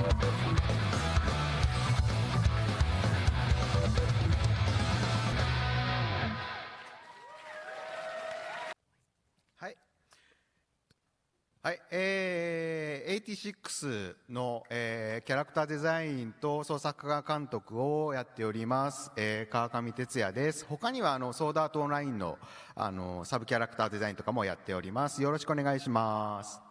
はい、はい、86の、キャラクターデザインと創作画監督をやっております、川上哲也です。他にはソードアートオンラインの、サブキャラクターデザインとかもやっております。よろしくお願いします。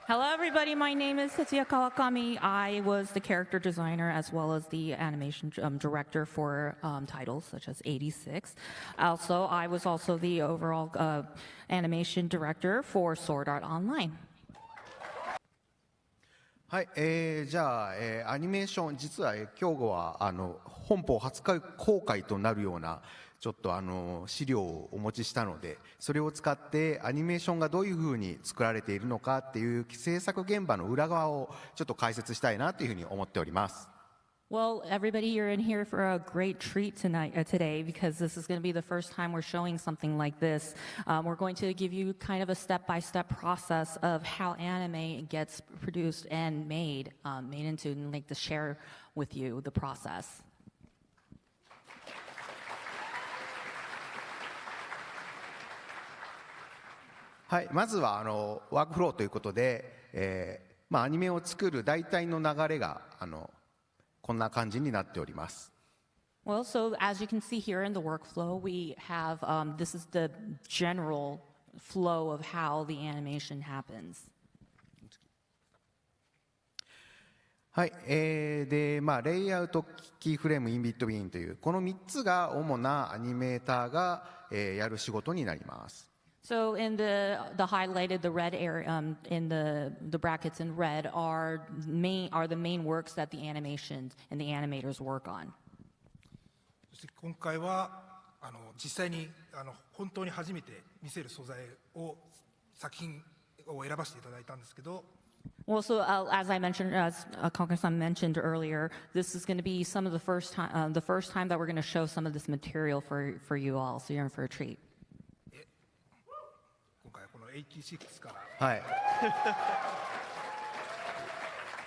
Hello, everybody. My name is Tetsuya Kawakami. I was the character designer as well as the animation director for titles such as 86. Also, I was also the overall animation director for Sword Art Online. はい、じゃあ、アニメーション、実は、今日は本邦初公開となるようなちょっと資料をお持ちしたので、それを使ってアニメーションがどういうふうに作られているのかっていう制作現場の裏側をちょっと解説したいなというふうに思っております。Well, everybody, you're in here for a great treat today, because this is going to be the first time we're showing something like this. We're going to give you kind of a step-by-step process of how anime gets produced and made into, and like to share with you the process. はい、まずはワークフローということで、アニメを作る大体の流れがこんな感じになっております。Well, so as you can see here in the workflow, we have this is the general flow of how the animation happens. はい、で、レイアウト、キーフレーム、インビットビーンというこの3つが主なアニメーターが、やる仕事になります。So in the highlighted, the red area, in the brackets in red are the main works that the animations and the animators work on. そして今回は実際に本当に初めて見せる素材を作品を選ばせていただいたんですけど。Well, so as I mentioned, as Konkan-san mentioned earlier, this is going to be the first time that we're going to show some of this material for you all. So you're in for a treat. 86から、はい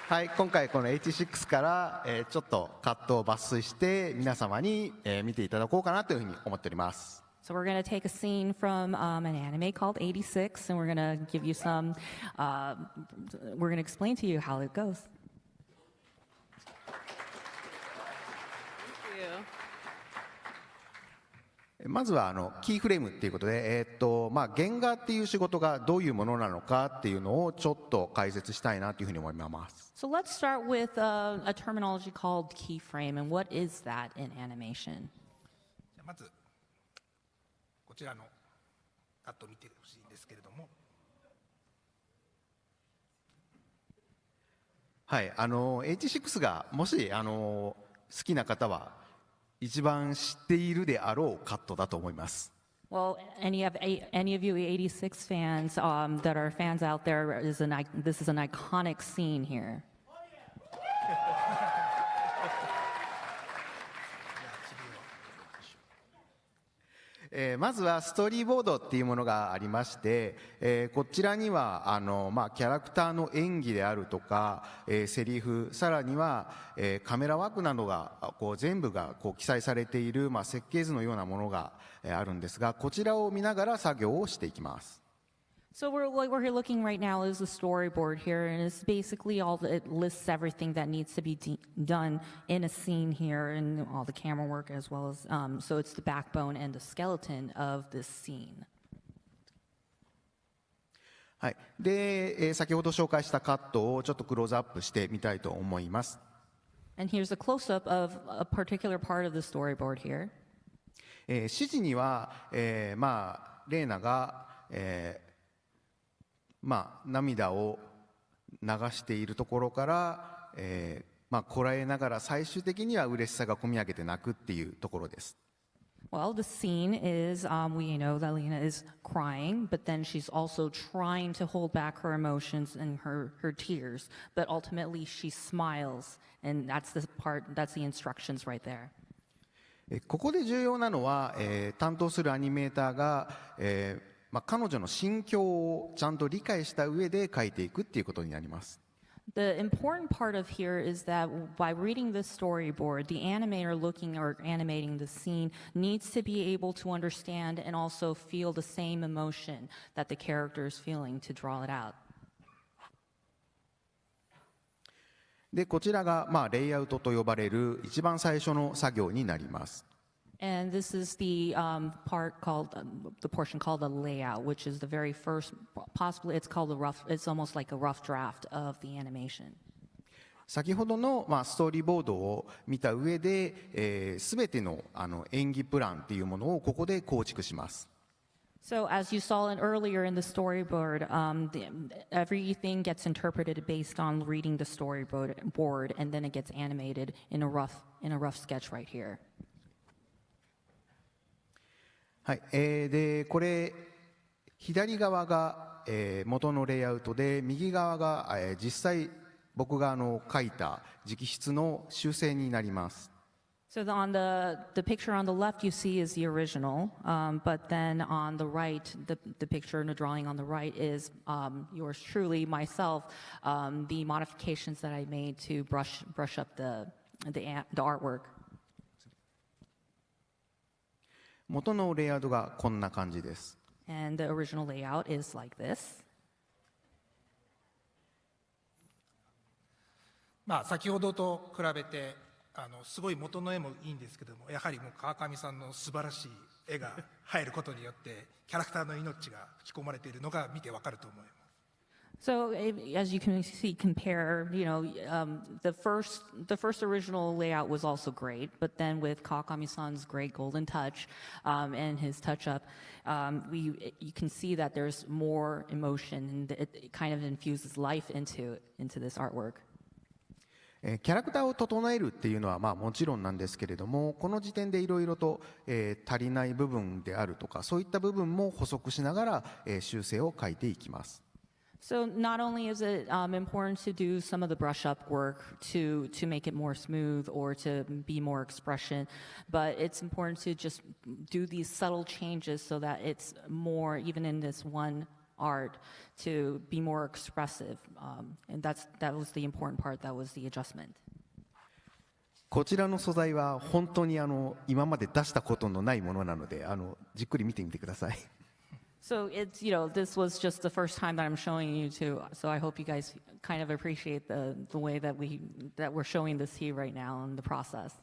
はい、今回この86から、ちょっとカットを抜粋して皆様に、見ていただこうかなというふうに思っております。So we're going to take a scene from an anime called 86, and we're going to give you some, we're going to explain to you how it goes. Thank you. まずはキーフレームっていうことで、原画っていう仕事がどういうものなのかっていうのをちょっと解説したいなというふうに思います。So let's start with a terminology called keyframe, and what is that in animation? まずこちらのカットを見てほしいんですけれども、はい、86がもし好きな方は一番知っているであろうカットだと思います。Well, any of you 86 fans that are fans out there, this is an iconic scene here. まずはストーリーボードっていうものがありまして、こちらにはキャラクターの演技であるとか、セリフ、さらには、カメラワークなどが全部が記載されている、設計図のようなものがあるんですが、こちらを見ながら作業をしていきます。So what we're looking right now is the storyboard here, and it's basically it lists everything that needs to be done in a scene here, and all the camera work as well as, so it's the backbone and the skeleton of this scene. はい、で、先ほど紹介したカットをちょっとクローズアップしてみたいと思います。And here's a close-up of a particular part of the storyboard here. 指示には、レーナが、涙を流しているところから、こらえながら最終的には嬉しさがこみ上げて泣くっていうところです。Well, the scene is we know that Lena is crying, but then she's also trying to hold back her emotions and her tears, but ultimately she smiles, and that's the instructions right there. ここで重要なのは、担当するアニメーターが、彼女の心境をちゃんと理解した上で描いていくっていうことになります。The important part of here is that by reading this storyboard, the animator looking or animating the scene needs to be able to understand and also feel the same emotion that the character is feeling to draw it out. で、こちらが、レイアウトと呼ばれる一番最初の作業になります。And this is the part called the portion called the layout, which is the very first. Possibly, it's called the rough. It's almost like a rough draft of the animation. 先ほどの、ストーリーボードを見た上で、全ての、演技プランっていうものをここで構築します。So as you saw earlier in the storyboard, everything gets interpreted based on reading the storyboard, and then it gets animated in a rough sketch right here. はい、でこれ左側が、元のレイアウトで右側が、実際僕が書いた直筆の修正になります。So on the picture on the left you see is the original, but then on the right, the picture and the drawing on the right is yours truly, myself, the modifications that I made to brush up the artwork. 元のレイアウトがこんな感じです。And the original layout is like this. 先ほどと比べてすごい元の絵もいいんですけども、やはりもう川上さんの素晴らしい絵が入ることによってキャラクターの命が吹き込まれているのが見てわかると思います。So as you can see, compare, the first original layout was also great, but then with Kawakami-san's great golden touch and his touch-up, you can see that there's more emotion and it kind of infuses life into this artwork. キャラクターを整えるっていうのはもちろんなんですけれども、この時点でいろいろと、足りない部分であるとかそういった部分も補足しながら、修正を書いていきます。So not only is it important to do some of the brush-up work to make it more smooth or to be more expression, but it's important to just do these subtle changes so that it's more, even in this one art, to be more expressive. And that was the important part, that was the adjustment. こちらの素材は本当に今まで出したことのないものなのでじっくり見てみてください。So it's, this was just the first time that I'm showing you to, so I hope you guys kind of appreciate the way that we're showing this to you right now in the process.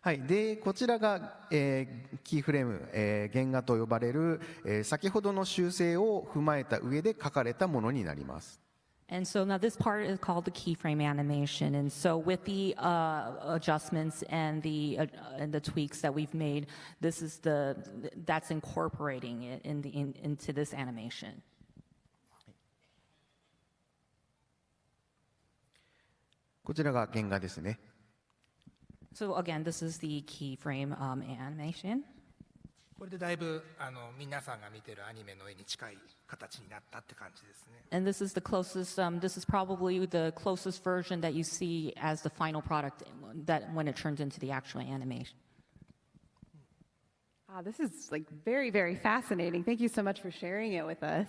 はい、でこちらが、キーフレーム、原画と呼ばれる、先ほどの修正を踏まえた上で描かれたものになります。And so now this part is called the keyframe animation. And so with the adjustments and the tweaks that we've made, that's incorporating it into this animation. こちらが原画ですね。So again, this is the keyframe animation. これでだいぶ皆さんが見てるアニメの絵に近い形になったって感じですね。And this is the closest. This is probably the closest version that you see as the final product that when it turns into the actual animation. This is like very, very fascinating. Thank you so much for sharing it with us.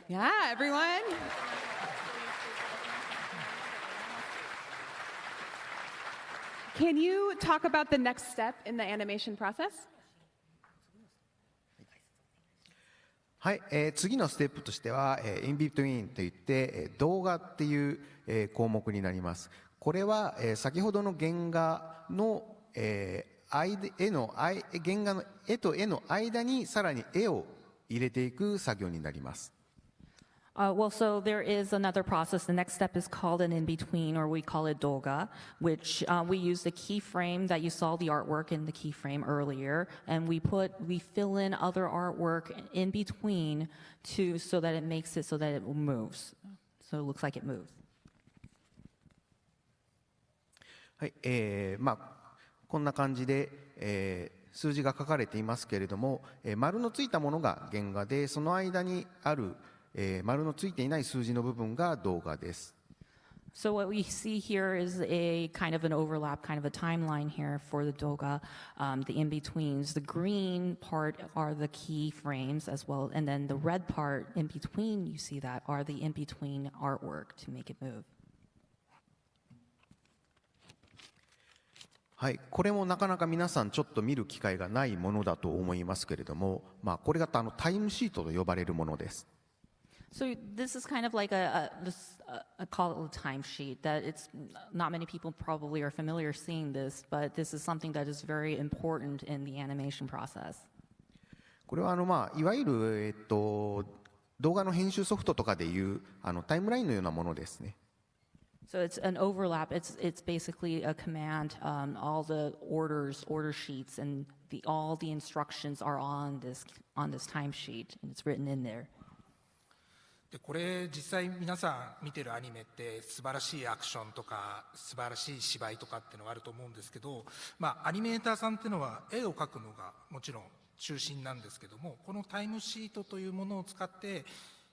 Yeah, everyone. Can you talk about the next step in the animation process? はい、次のステップとしては、インビトゥインといって、動画っていう、項目になります。これは、先ほどの原画の、原画の絵と絵の間にさらに絵を入れていく作業になります。So there is another process. The next step is called an in-between, or we call it doga, which we use the keyframe that you saw the artwork in the keyframe earlier, and we fill in other artwork in between so that it makes it so that it moves. So it looks like it moves. はい、こんな感じで、数字が書かれていますけれども、丸のついたものが原画で、その間にある丸のついていない数字の部分が動画です。So what we see here is a kind of an overlap, kind of a timeline here for the doga, the in-betweens. The green part are the key frames as well, and then the red part in between, you see that, are the in-between artwork to make it move. はい、これもなかなか皆さんちょっと見る機会がないものだと思いますけれども、これがタイムシートと呼ばれるものです。So this is kind of like a call it a timesheet that it's not many people probably are familiar seeing this, but this is something that is very important in the animation process. これはいわゆる、動画の編集ソフトとかでいうタイムラインのようなものですね。So it's an overlap. It's basically a command. All the order sheets, and all the instructions are on this timesheet, and it's written in there. でこれ実際皆さん見てるアニメって素晴らしいアクションとか素晴らしい芝居とかっていうのがあると思うんですけど、アニメーターさんっていうのは絵を描くのがもちろん中心なんですけども、このタイムシートというものを使って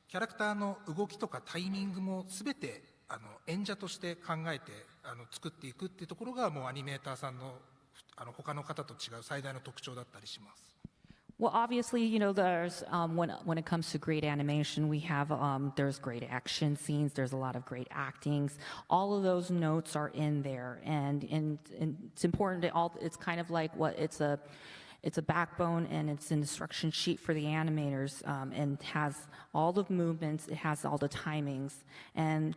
キャラクターの動きとかタイミングも全て演者として考えて作っていくっていうところがもうアニメーターさんの他の方と違う最大の特徴だったりします。Well, obviously, there's when it comes to great animation, we have there's great action scenes, there's a lot of great actings. All of those notes are in there, and it's important. It's kind of like it's a backbone and it's an instruction sheet for the animators, and has all the movements, it has all the timings, and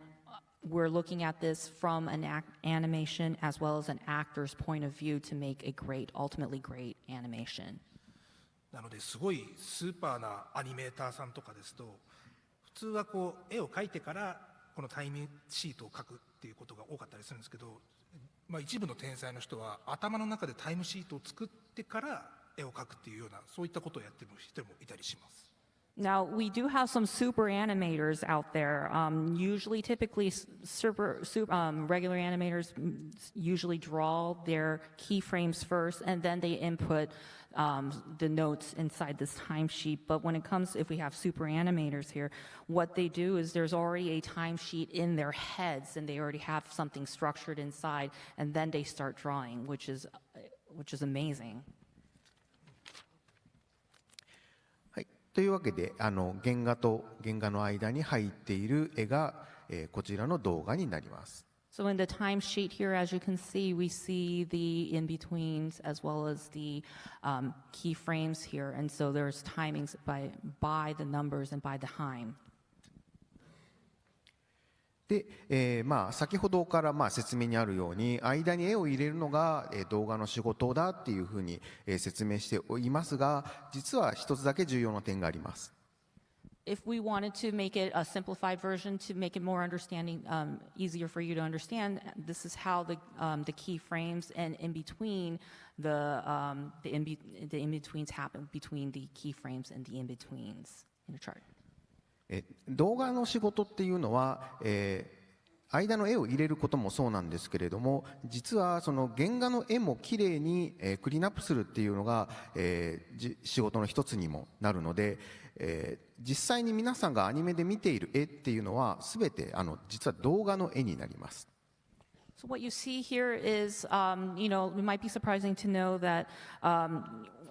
we're looking at this from an animation as well as an actor's point of view to make a ultimately great animation. なのですごいスーパーなアニメーターさんとかですと、普通は絵を描いてからこのタイムシートを描くっていうことが多かったりするんですけど、一部の天才の人は頭の中でタイムシートを作ってから絵を描くっていうような、そういったことをやってる人もいたりします。Now, we do have some super animators out there. Typically, regular animators usually draw their keyframes first, and then they input the notes inside this timesheet. But if we have super animators here, what they do is there's already a timesheet in their heads, and they already have something structured inside, and then they start drawing, which is amazing. というわけで原画と原画の間に入っている絵が、こちらの動画になります。So in the timesheet here, as you can see, we see the in-betweens as well as the keyframes here. And so there's timings by the numbers and by the time. で、先ほどから説明にあるように間に絵を入れるのが、動画の仕事だっていうふうに、説明していますが、実は一つだけ重要な点があります。If we wanted to make it a simplified version to make it more easier for you to understand, this is how the keyframes and in between the in-betweens happen between the keyframes and the in-betweens in the chart. 動画の仕事っていうのは、間の絵を入れることもそうなんですけれども、実はその原画の絵もきれいに、クリーンアップするっていうのが、仕事の一つにもなるので、実際に皆さんがアニメで見ている絵っていうのは全て実は動画の絵になります。So what you see here is, it might be surprising to know that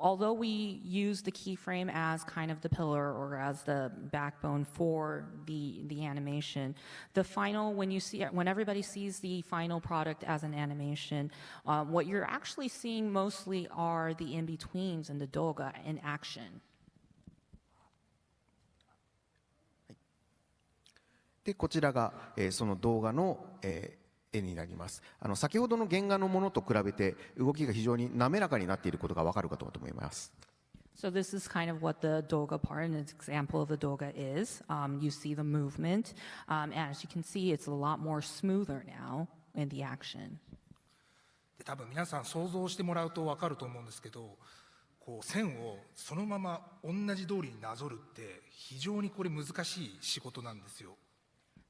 although we use the keyframe as kind of the pillar or as the backbone for the animation, the final, when everybody sees the final product as an animation, what you're actually seeing mostly are the in-betweens and the doga in action. でこちらが、その動画の、絵になります。先ほどの原画のものと比べて動きが非常に滑らかになっていることがわかるかと思います。So this is kind of what the doga part, an example of the doga is. You see the movement, and as you can see, it's a lot more smoother now in the action. で多分皆さん想像してもらうとわかると思うんですけど、線をそのまま同じ通りになぞるって非常にこれ難しい仕事なんですよ。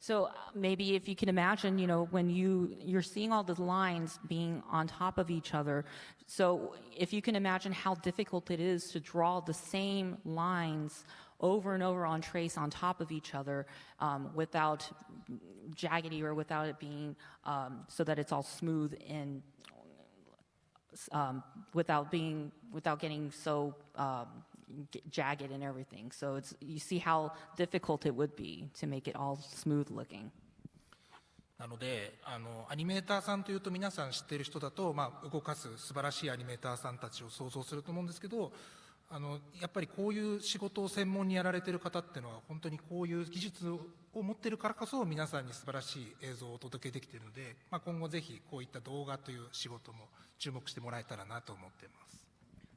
So maybe if you can imagine, when you're seeing all the lines being on top of each other, so if you can imagine how difficult it is to draw the same lines over and over on trace on top of each other without jaggedy or without it being so that it's all smooth and without getting so jagged and everything. So you see how difficult it would be to make it all smooth looking. なのでアニメーターさんというと皆さん知っている人だと、動かす素晴らしいアニメーターさんたちを想像すると思うんですけど、やっぱりこういう仕事を専門にやられている方っていうのは本当にこういう技術を持っているからこそ皆さんに素晴らしい映像をお届けできているので、今後ぜひこういった動画という仕事も注目してもらえたらなと思っています。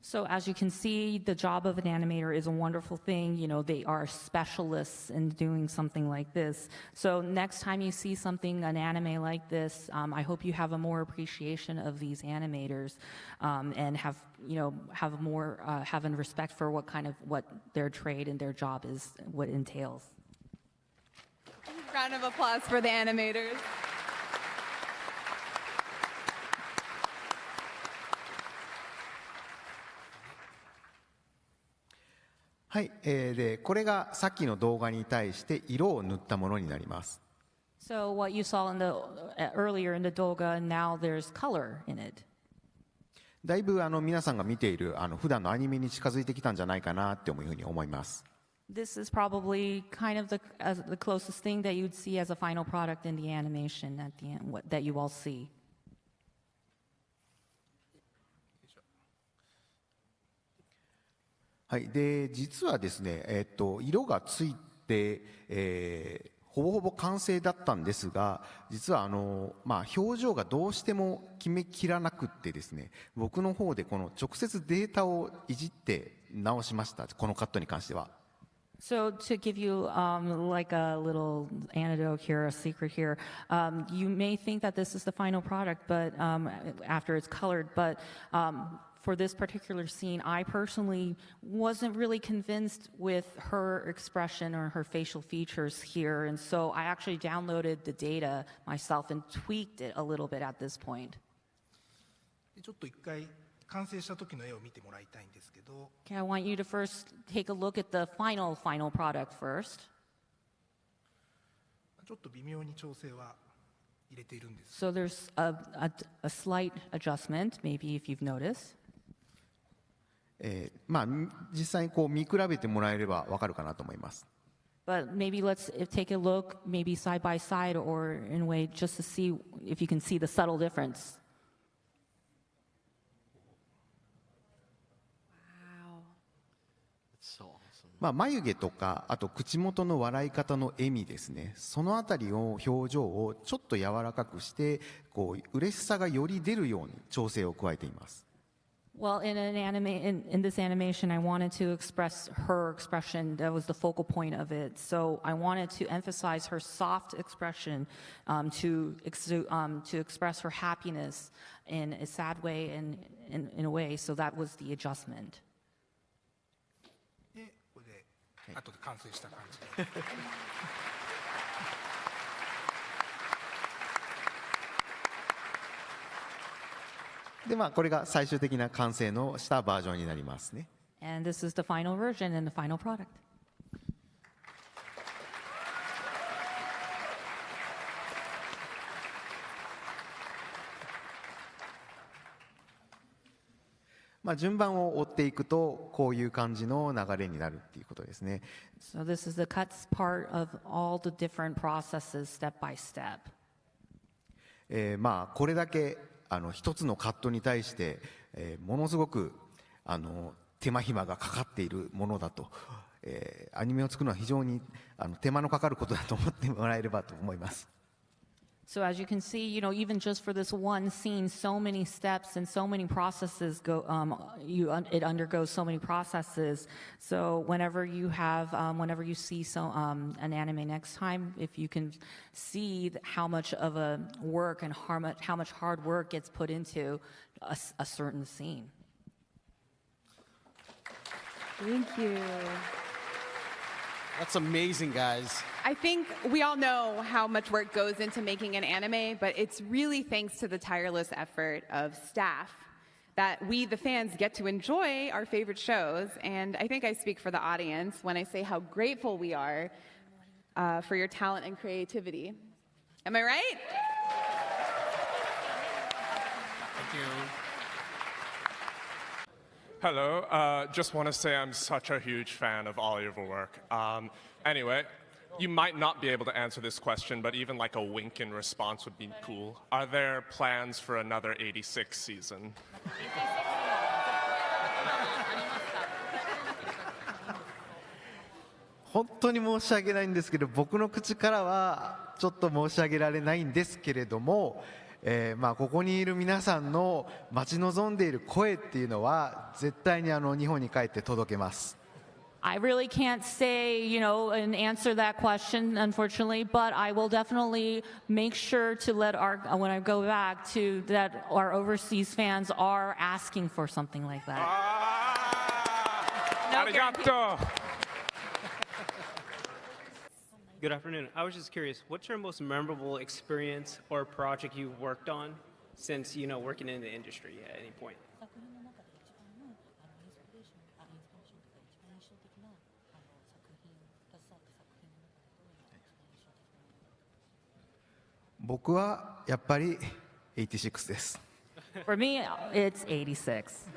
So as you can see, the job of an animator is a wonderful thing. You know, they are specialists in doing something like this. So next time you see something, an anime like this, I hope you have a more appreciation of these animators and have a respect for what their trade and their job is, what it entails. Round of applause for the animators. はい、でこれがさっきの動画に対して色を塗ったものになります。So what you saw earlier in the doga, now there's color in it. だいぶ皆さんが見ている普段のアニメに近づいてきたんじゃないかなっていうふうに思います。This is probably kind of the closest thing that you'd see as a final product in the animation at the end, that you all see. はい、で実はですね、色がついて、ほぼほぼ完成だったんですが、実は表情がどうしても決めきらなくってですね、僕の方でこの直接データをいじって直しました、このカットに関しては。So to give you like a little anecdote here, a secret here, you may think that this is the final product, but after it's colored, but for this particular scene, I personally wasn't really convinced with her expression or her facial features here, and so I actually downloaded the data myself and tweaked it a little bit at this point. ちょっと一回完成した時の絵を見てもらいたいんですけど、 Okay, I want you to first take a look at the final product first. ちょっと微妙に調整は入れているんです。 So there's a slight adjustment, maybe if you've noticed. 実際にこう見比べてもらえればわかるかなと思います。 But maybe let's take a look, maybe side by side or in a way just to see if you can see the subtle difference. Wow. 眉毛とかあと口元の笑い方の笑みですね、そのあたりを表情をちょっと柔らかくしてこう嬉しさがより出るように調整を加えています。 Well, in this animation, I wanted to express her expression. That was the focal point of it. So I wanted to emphasize her soft expression to express her happiness in a sad way and in a way. So that was the adjustment. でこれで後で完成した感じで。でこれが最終的な完成のしたバージョンになりますね。 And this is the final version and the final product. 順番を追っていくとこういう感じの流れになるっていうことですね。 So this is the cuts part of all the different processes step by step. これだけ一つのカットに対して、ものすごく手間暇がかかっているものだと、アニメを作るのは非常に手間のかかることだと思ってもらえればと思います。 So as you can see, even just for this one scene, so many steps and so many processes go. It undergoes so many processes. So whenever you see an anime next time, if you can see how much of a work and how much hard work gets put into a certain scene. Thank you. That's amazing, guys. I think we all know how much work goes into making an anime, but it's really thanks to the tireless effort of staff that we, the fans, get to enjoy our favorite shows. And I think I speak for the audience when I say how grateful we are for your talent and creativity. Am I right? Thank you. Hello, just want to say I'm such a huge fan of all your work. Anyway, you might not be able to answer this question, but even like a wink in response would be cool. Are there plans for another 86 season? 本当に申し訳ないんですけど、僕の口からはちょっと申し上げられないんですけれども、ここにいる皆さんの待ち望んでいる声っていうのは絶対に日本に帰って届けます。I really can't say, and answer that question, unfortunately, but I will definitely make sure to let when I go back to that our overseas fans are asking for something like that. Arigato! Good afternoon. I was just curious, what's your most memorable experience or project you've worked on since, working in the industry at any point?僕はやっぱり86です。For me, it's 86.